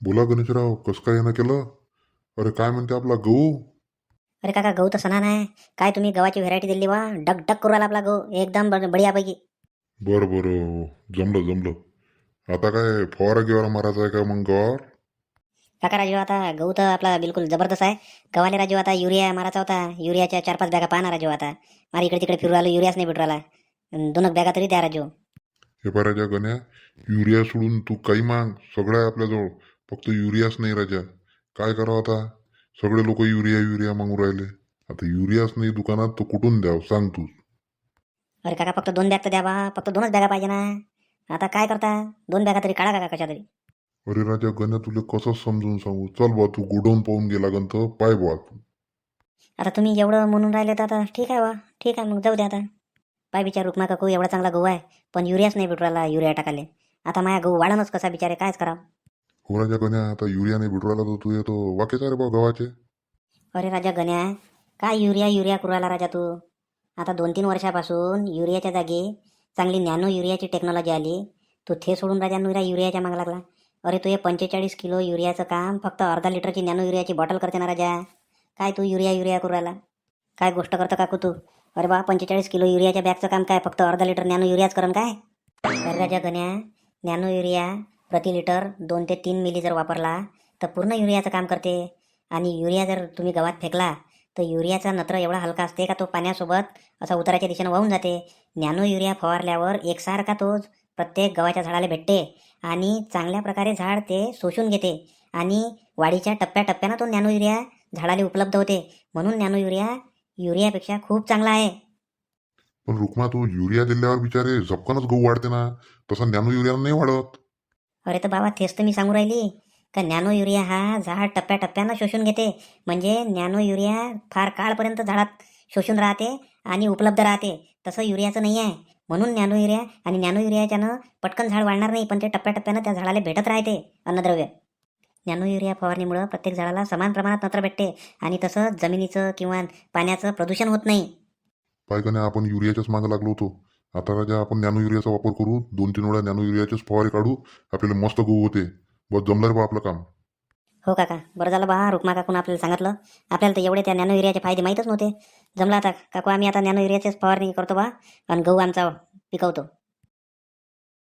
बोला गणेशराव, कसं काय येणं केलं? अरे काय म्हणते आपला गहू? अरे काका गहू तर सणा नाही. काय तुम्ही गव्हाची व्हेरायटी दिली वा डक डक करू राहिला आपला गहू एकदम बढियापैकी. बरं बरं, जमलं जमलं. आता काय फवारा गिवारा मारायचा आहे का मग गव्हावर? काका राजू आता गहू तर आपला बिलकुल जबरदस्त आहे. गव्हाले राजू आता युरिया मारायचा होता. युरियाच्या 4-5 बॅगा पाहणार राजू आता. मला इकडे तिकडे फिरू राहिलो, युरियाच नाही भेटू राहिला. 2 बॅगा तरी द्या राजू. हे पाय राजा गण्या, युरिया सोडून तू काही माग, सगळं आहे आपल्याजवळ. फक्त युरियाच नाही राजा. काय करावं आता? सगळे लोक युरिया युरिया मागू राहिले. आता युरियाच नाही दुकानात तर कुठून द्यावं सांग तू. अरे काका फक्त 2 बॅग तर द्या बा. फक्त 2च बॅगा पाहिजे ना. आता काय करता? 2 बॅगा तरी काढा काका कशा तरी. अरे राजा गण्या, तुला कसं समजून सांगू? चल बा, तू गोडाऊन पाहून गेला गंत, पाय बा तू. आता तुम्ही एवढं म्हणून राहिले तर आता ठीक आहे बा. ठीक आहे मग जाऊ द्या आता. पाय बिचार रुक्मा काकू एवढा चांगला गहू आहे. पण युरियाच नाही भेटू राहिला युरिया टाकाले. आता माझ्या गहू वाढणच कसा बिचारे कायच करावं. हो राजा गण्या, आता युरिया नाही भेटू राहिला तर तू येतो वाकेचा रे बा गव्हाचे. अरे राजा गण्या, काय युरिया युरिया करू राहिला राजा तू. आता 2-3 वर्षापासून युरियाच्या जागी चांगली नॅनो युरियाची टेक्नॉलॉजी आली. तू ते सोडून राजा नुरा युरियाच्या मागं लागला. अरे तू हे 45 किलो युरियाचं काम फक्त अर्धा लिटरची नॅनो युरियाची बॉटल करते ना राजा. काय तू युरिया युरिया करू राहिला? काय गोष्ट करतं काकू तू? अरे बा 45 किलो युरियाच्या बॅगचं काम काय फक्त अर्धा लिटर नॅनो युरियाच करण काय? अरे राजा गण्या, नॅनो युरिया प्रति लिटर 2 ते 3 मिली जर वापरला तर पूर्ण युरियाचं काम करते. आणि युरिया जर तुम्ही गव्हात फेकला तर युरियाचा नत्र एवढा हलका असते का तो पाण्यासोबत असा उताराच्या दिशेनं वाहून जाते. नॅनो युरिया फवारल्यावर एकसारखा तो प्रत्येक गव्हाच्या झाडाला भेटते आणि चांगल्या प्रकारे झाड ते शोषून घेते आणि वाढीच्या टप्प्याटप्प्यानं तो नॅनो युरिया झाडाला उपलब्ध होते. म्हणून नॅनो युरिया युरियापेक्षा खूप चांगला आहे. पण रुक्मा, तू युरिया दिल्यावर बिचारे झपकनच गहू वाढते ना. तसा नॅनो युरिया नाही वाढत. अरे तर बाबा तेच तर मी सांगू राहिली का नॅनो युरिया हा झाड टप्प्याटप्प्यानं शोषून घेते. म्हणजे नॅनो युरिया फार काळपर्यंत झाडात शोषून राहते आणि उपलब्ध राहते. तसं युरियाचं नाही आहे. म्हणून नॅनो युरिया आणि नॅनो युरियाच्यानं पटकन झाड वाढणार नाही, पण ते टप्प्याटप्प्यानं त्या झाडाला भेटत राहते अन्नद्रव्य. नॅनो युरिया फवारणीमुळं प्रत्येक झाडाला समान प्रमाणात नत्र भेटते आणि तसं जमिनीचं किंवा पाण्याचं प्रदूषण होत नाही. पाय का नाही, आपण युरियाच्याच मागे लागलो होतो. आता राजा आपण नॅनो युरियाचा वापर करू, 2-3 वेळा नॅनो युरियाचेच फवारे काढू. आपल्याला मस्त गहू होते. बस जमलं रे बा आपलं काम. हो काका, बरं झालं बा रुक्मा काकून आपल्याला सांगितलं. आपल्याला तर एवढे त्या नॅनो युरियाचे फायदे माहीतच नव्हते. जमलं आता काकू, आम्ही आता नॅनो युरियाचेच फवारणी करतो बा आणि गहू आमचा पिकवतो.